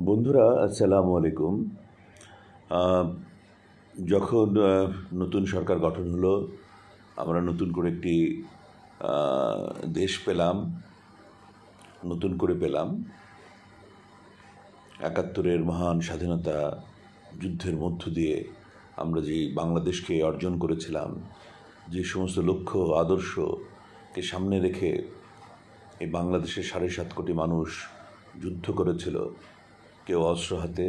বন্ধুরা, আসসালামু আলাইকুম। যখন নতুন সরকার গঠন হলো, আমরা নতুন করে একটি দেশ পেলাম, নতুন করে পেলাম। ৭১-এর মহান স্বাধীনতা যুদ্ধের মধ্য দিয়ে আমরা যে বাংলাদেশকে অর্জন করেছিলাম, যে সমস্ত লক্ষ্য আদর্শকে সামনে রেখে এই বাংলাদেশের ৭.৫ কোটি মানুষ যুদ্ধ করেছিল, কেউ অস্ত্র হাতে,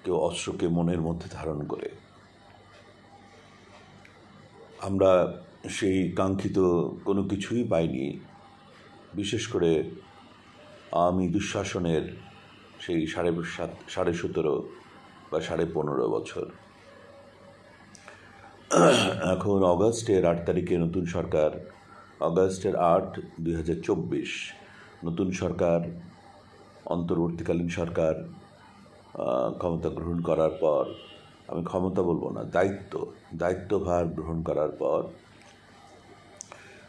কেউ অস্ত্রকে মনের মধ্যে ধারণ করে। আমরা সেই কাঙ্ক্ষিত কোনো কিছুই পাইনি, বিশেষ করে আওয়ামী দুঃশাসনের সেই 17.5 বা 15.5 বছর। এখন অগাস্টের 8 তারিখে নতুন সরকার, অগাস্টের 8, 2024 নতুন সরকার, অন্তর্বর্তীকালীন সরকার ক্ষমতা গ্রহণ করার পর, আমি ক্ষমতা বলবো না, দায়িত্বভার গ্রহণ করার পর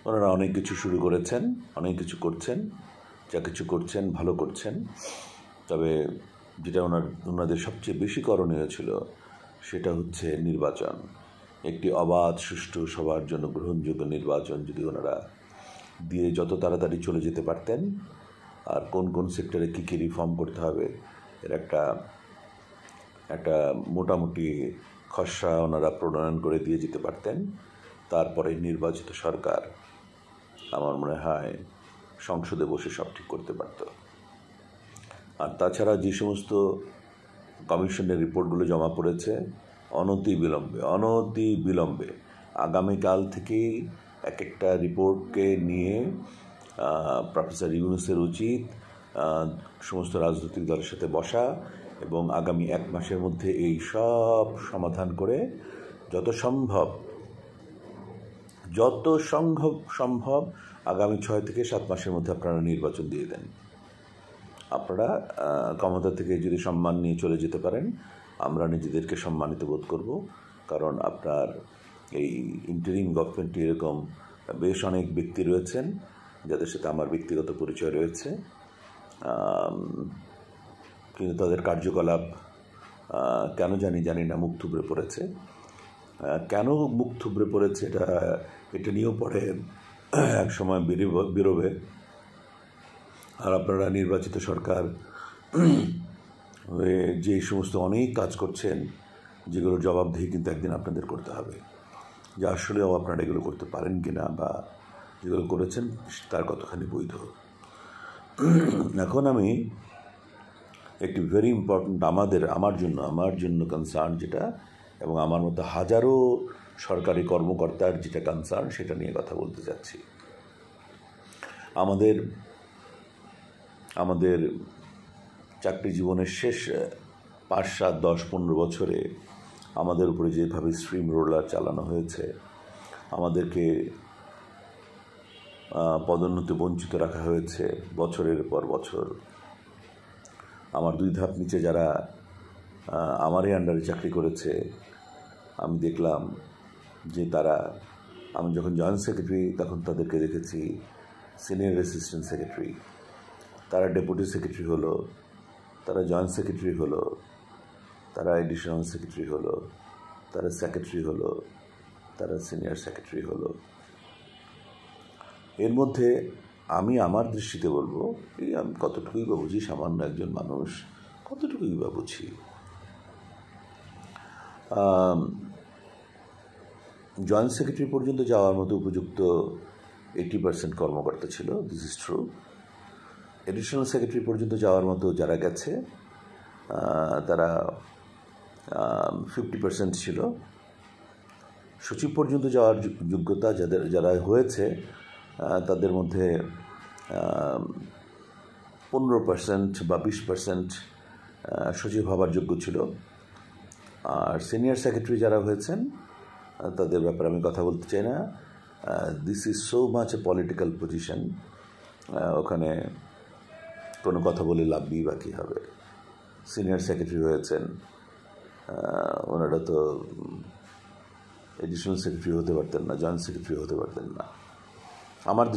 ওনারা অনেক কিছু শুরু করেছেন, অনেক কিছু করছেন, যা কিছু করছেন ভালো করছেন। তবে যেটা ওনাদের সবচেয়ে বেশি করণীয় ছিল সেটা হচ্ছে নির্বাচন। একটি অবাধ, সুষ্ঠু, সবার জন্য গ্রহণযোগ্য নির্বাচন যদি ওনারা দিয়ে যত তাড়াতাড়ি চলে যেতে পারতেন, আর কোন কোন সেক্টরে কী কী রিফর্ম করতে হবে এর একটা মোটামুটি খসড়া ওনারা প্রণয়ন করে দিয়ে যেতে পারতেন, তারপরে নির্বাচিত সরকার আমার মনে হয় সংসদে বসে সব ঠিক করতে পারত। আর তাছাড়া যে সমস্ত কমিশনের রিপোর্টগুলো জমা পড়েছে, অনতি বিলম্বে আগামীকাল থেকেই এক একটা রিপোর্টকে নিয়ে প্রফেসর ইউনূসের উচিত সমস্ত রাজনৈতিক দলের সাথে বসা এবং আগামী 1 মাসের মধ্যে এই সব সমাধান করে যত সম্ভব আগামী 6 থেকে 7 মাসের মধ্যে আপনারা নির্বাচন দিয়ে দেন। আপনারা ক্ষমতা থেকে যদি সম্মান নিয়ে চলে যেতে পারেন, আমরা নিজেদেরকে সম্মানিত বোধ করব। কারণ আপনার এই ইন্টারিম গভর্নমেন্টে এরকম বেশ অনেক ব্যক্তি রয়েছেন যাদের সাথে আমার ব্যক্তিগত পরিচয় রয়েছে, কিন্তু তাদের কার্যকলাপ কেন জানি না মুখ থুবড়ে পড়েছে। কেন মুখ থুবড়ে পড়েছে এটা নিয়েও পরে এক সময় বেরোবে। আর আপনারা নির্বাচিত সরকার যে সমস্ত অনেক কাজ করছেন, যেগুলোর জবাবদিহি কিন্তু একদিন আপনাদের করতে হবে, যে আসলেও আপনারা এগুলো করতে পারেন কিনা, বা যেগুলো করেছেন তার কতখানি বৈধ। এখন আমি একটি ভেরি ইম্পর্ট্যান্ট আমার জন্য কনসার্ন যেটা, এবং আমার মতো হাজারো সরকারি কর্মকর্তার যেটা কনসার্ন, সেটা নিয়ে কথা বলতে চাচ্ছি। আমাদের চাকরি জীবনের শেষ 5, 7, 10, 15 বছরে আমাদের উপরে যেভাবে স্ট্রিম রোলার চালানো হয়েছে, আমাদেরকে পদোন্নতি বঞ্চিত রাখা হয়েছে বছরের পর বছর। আমার 2 ধাপ নিচে যারা আমারই আন্ডারে চাকরি করেছে, আমি দেখলাম যে আমি যখন জয়েন্ট সেক্রেটারি তখন তাদেরকে দেখেছি সিনিয়র অ্যাসিস্ট্যান্ট সেক্রেটারি, তারা ডেপুটি সেক্রেটারি হলো, তারা জয়েন্ট সেক্রেটারি হলো, তারা এডিশনাল সেক্রেটারি হলো, তারা সেক্রেটারি হলো, তারা সিনিয়র সেক্রেটারি হলো। এর মধ্যে আমি আমার দৃষ্টিতে বলবো, আমি কতটুকুই বা বুঝি, সামান্য একজন মানুষ, কতটুকুই বা বুঝি। জয়েন্ট সেক্রেটারি পর্যন্ত যাওয়ার মতো উপযুক্ত 80% কর্মকর্তা ছিল, this is true. Additional secretary পর্যন্ত যাওয়ার মতো যারা গেছে তারা 50% ছিল। সচিব পর্যন্ত যাওয়ার যোগ্যতা যারা হয়েছে তাদের মধ্যে 15% বা 20% সচিব হবার যোগ্য ছিল। আর সিনিয়র সেক্রেটারি যারা হয়েছেন তাদের ব্যাপারে আমি কথা বলতে চাই না। This is so much a political position, ওখানে কোনো কথা বলে লাভই বা কী হবে। সিনিয়র সেক্রেটারি হয়েছেন, ওনারা তো এডিশনাল সেক্রেটারি হতে পারতেন না, জয়েন্ট সেক্রেটারি হতে পারতেন না। আমার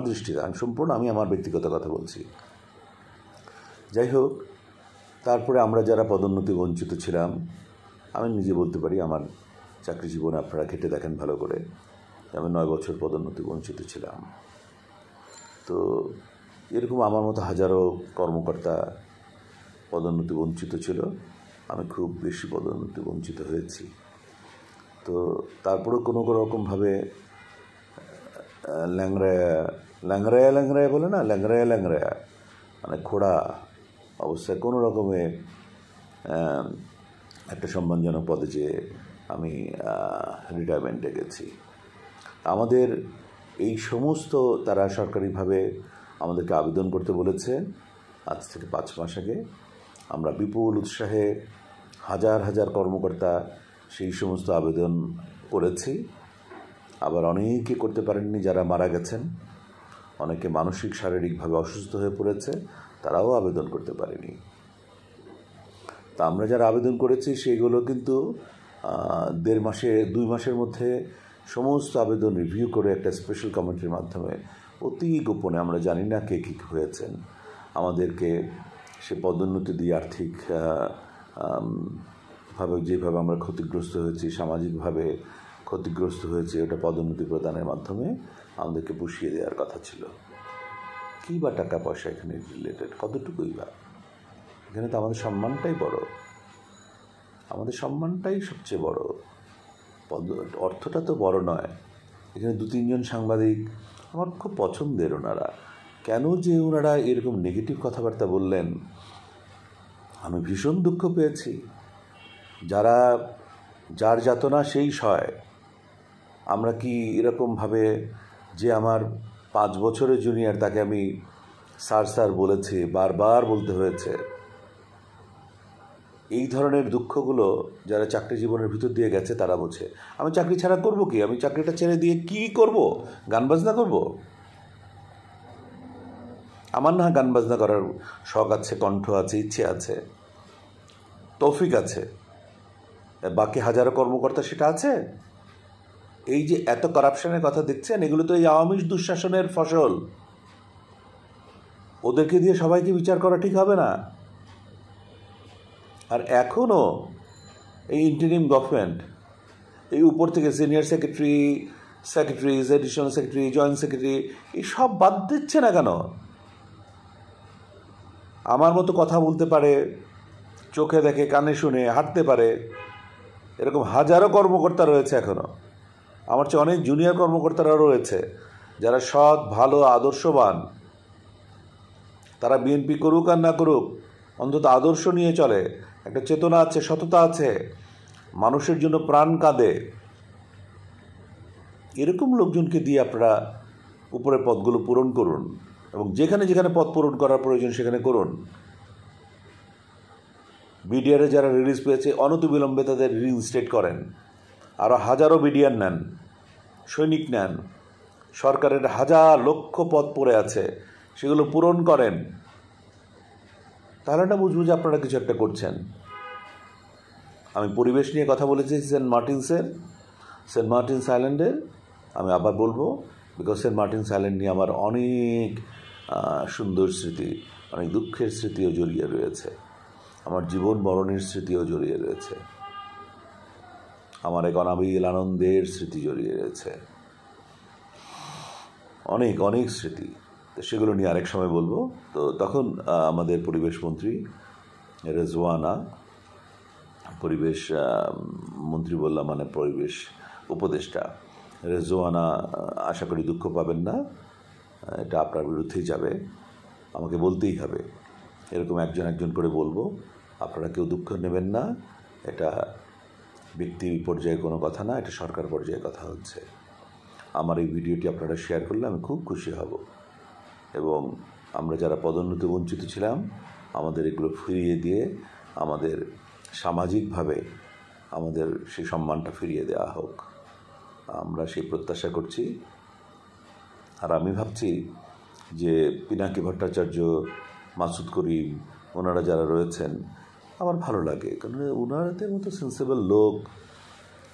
দৃষ্টিতে, আমি সম্পূর্ণ আমার ব্যক্তিগত কথা বলছি। যাই হোক, তারপরে আমরা যারা পদোন্নতি বঞ্চিত ছিলাম, আমি নিজে বলতে পারি আমার চাকরি জীবনে আপনারা ঘেঁটে দেখেন ভালো করে, আমি 9 বছর পদোন্নতি বঞ্চিত ছিলাম। তো এরকম আমার মতো হাজারো কর্মকর্তা পদোন্নতি বঞ্চিত ছিল, আমি খুব বেশি পদোন্নতি বঞ্চিত হয়েছি। তো তারপরে কোনো রকমভাবে ল্যাংড়ায়া বলে না, ল্যাংড়ায়া মানে খোড়া অবস্থায় কোনো রকমে একটা সম্মানজনক পদে যে আমি রিটায়ারমেন্টে গেছি। আমাদের এই সমস্ত তারা সরকারিভাবে আমাদেরকে আবেদন করতে বলেছে আজ থেকে 5 মাস আগে। আমরা বিপুল উৎসাহে হাজার হাজার কর্মকর্তা সেই সমস্ত আবেদন করেছি। আবার অনেকে করতে পারেননি, যারা মারা গেছেন, অনেকে মানসিক শারীরিকভাবে অসুস্থ হয়ে পড়েছে, তারাও আবেদন করতে পারেনি। তা আমরা যারা আবেদন করেছি সেইগুলো কিন্তু 2 মাসের মধ্যে সমস্ত আবেদন রিভিউ করে একটা স্পেশাল কমিটির মাধ্যমে অতি গোপনে, আমরা জানি না কে কী হয়েছেন, আমাদেরকে সে পদোন্নতি দিয়ে আর্থিক ভাবে যেভাবে আমরা ক্ষতিগ্রস্ত হয়েছি, সামাজিকভাবে ক্ষতিগ্রস্ত হয়েছে, ওটা পদোন্নতি প্রদানের মাধ্যমে আমাদেরকে পুষিয়ে দেওয়ার কথা ছিল। কী বা টাকা পয়সা এখানে রিলেটেড, কতটুকুই বা, এখানে তো আমাদের সম্মানটাই বড়, আমাদের সম্মানটাই সবচেয়ে বড়, অর্থটা তো বড় নয়। এখানে 2-3 জন সাংবাদিক আমার খুব পছন্দের, ওনারা কেন যে ওনারা এরকম নেগেটিভ কথাবার্তা বললেন, আমি ভীষণ দুঃখ পেয়েছি। যার যাতনা সেই সয়। আমরা কি এরকমভাবে যে আমার 5 বছরের জুনিয়র, তাকে আমি স্যার বলেছি, বারবার বলতে হয়েছে। এই ধরনের দুঃখগুলো যারা চাকরি জীবনের ভিতর দিয়ে গেছে তারা বোঝে। আমি চাকরি ছাড়া করব কি? আমি চাকরিটা ছেড়ে দিয়ে কি করব? গান বাজনা করব? আমার না গান বাজনা করার শখ আছে, কণ্ঠ আছে, ইচ্ছে আছে, তৌফিক আছে, বাকি হাজারো কর্মকর্তা সেটা আছে? এই যে এত কারাপশনের কথা দেখছেন, এগুলো তো এই আওয়ামী দুঃশাসনের ফসল। ওদেরকে দিয়ে সবাইকে বিচার করা ঠিক হবে না। আর এখনও এই ইন্টারিম গভর্নমেন্ট, এই উপর থেকে senior secretary, additional secretary, joint secretary, এই সব বাদ দিচ্ছে না কেন? আমার মতো কথা বলতে পারে, চোখে দেখে, কানে শুনে, হাঁটতে পারে, এরকম হাজারো কর্মকর্তা রয়েছে এখনও। আমার চেয়ে অনেক জুনিয়র কর্মকর্তারাও রয়েছে যারা সৎ, ভালো, আদর্শবান। তারা বিএনপি করুক আর না করুক, অন্তত আদর্শ নিয়ে চলে, একটা চেতনা আছে, সততা আছে, মানুষের জন্য প্রাণ কাঁদে। এরকম লোকজনকে দিয়ে আপনারা উপরের পদগুলো পূরণ করুন, এবং যেখানে যেখানে পদ পূরণ করার প্রয়োজন সেখানে করুন। বিডিআরে যারা রিলিজ পেয়েছে অনতিবিলম্বে তাদের রিইনস্টেট করেন। আরও হাজারো বিডিআর নেন, সৈনিক নেন, সরকারের হাজার লক্ষ পদ পড়ে আছে, সেগুলো পূরণ করেন। তাহলে না বুঝবো যে আপনারা কিছু একটা করছেন। আমি পরিবেশ নিয়ে কথা বলেছি সেন্ট মার্টিনস আইল্যান্ডের। আমি আবার বলবো, বিকজ সেন্ট মার্টিনস আইল্যান্ড নিয়ে আমার অনেক সুন্দর স্মৃতি, অনেক দুঃখের স্মৃতিও জড়িয়ে রয়েছে, আমার জীবন মরণের স্মৃতিও জড়িয়ে রয়েছে, আমার এক অনাবিল আনন্দের স্মৃতি জড়িয়ে রয়েছে, অনেক অনেক স্মৃতি। তো সেগুলো নিয়ে আরেক সময় বলবো। তো তখন আমাদের পরিবেশ মন্ত্রী রেজওয়ানা, পরিবেশ মন্ত্রী বললাম মানে পরিবেশ উপদেষ্টা রেজওয়ানা, আশা করি দুঃখ পাবেন না, এটা আপনার বিরুদ্ধেই যাবে, আমাকে বলতেই হবে। এরকম একজন করে বলবো, আপনারা কেউ দুঃখ নেবেন না, এটা ব্যক্তি পর্যায়ে কোনো কথা না, এটা সরকার পর্যায়ে কথা হচ্ছে। আমার এই ভিডিওটি আপনারা শেয়ার করলে আমি খুব খুশি হব, এবং আমরা যারা পদোন্নতি বঞ্চিত ছিলাম আমাদের এগুলো ফিরিয়ে দিয়ে আমাদের সামাজিকভাবে আমাদের সেই সম্মানটা ফিরিয়ে দেওয়া হোক, আমরা সেই প্রত্যাশা করছি। আর আমি ভাবছি যে পিনাকি ভট্টাচার্য, মাসুদ করিম, ওনারা যারা রয়েছেন, আমার ভালো লাগে, কারণ ওনাদের মতো সেন্সেবল লোক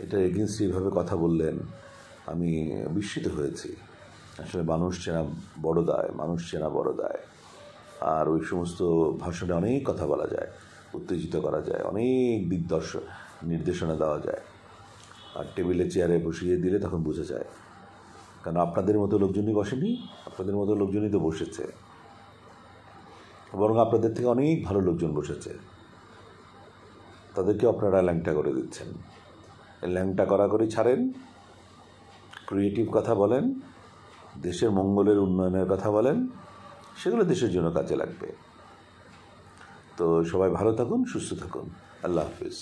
এটা এগেনস্ট এইভাবে কথা বললেন, আমি বিস্মিত হয়েছি। আসলে মানুষ চেনা বড় দায়, আর ওই সমস্ত ভাষণে অনেক কথা বলা যায়, উত্তেজিত করা যায়, অনেক নির্দেশনা দেওয়া যায়। আর টেবিলে চেয়ারে বসিয়ে দিলে তখন বোঝা যায়, কারণ আপনাদের মতো লোকজনই বসেনি, আপনাদের মতো লোকজনই তো বসেছে, বরং আপনাদের থেকে অনেক ভালো লোকজন বসেছে, তাদেরকে আপনারা ল্যাংটা করে দিচ্ছেন। ল্যাংটা করা করে ছাড়েন, ক্রিয়েটিভ কথা বলেন, দেশের মঙ্গলের উন্নয়নের কথা বলেন, সেগুলো দেশের জন্য কাজে লাগবে। তো সবাই ভালো থাকুন, সুস্থ থাকুন। আল্লাহ হাফিজ।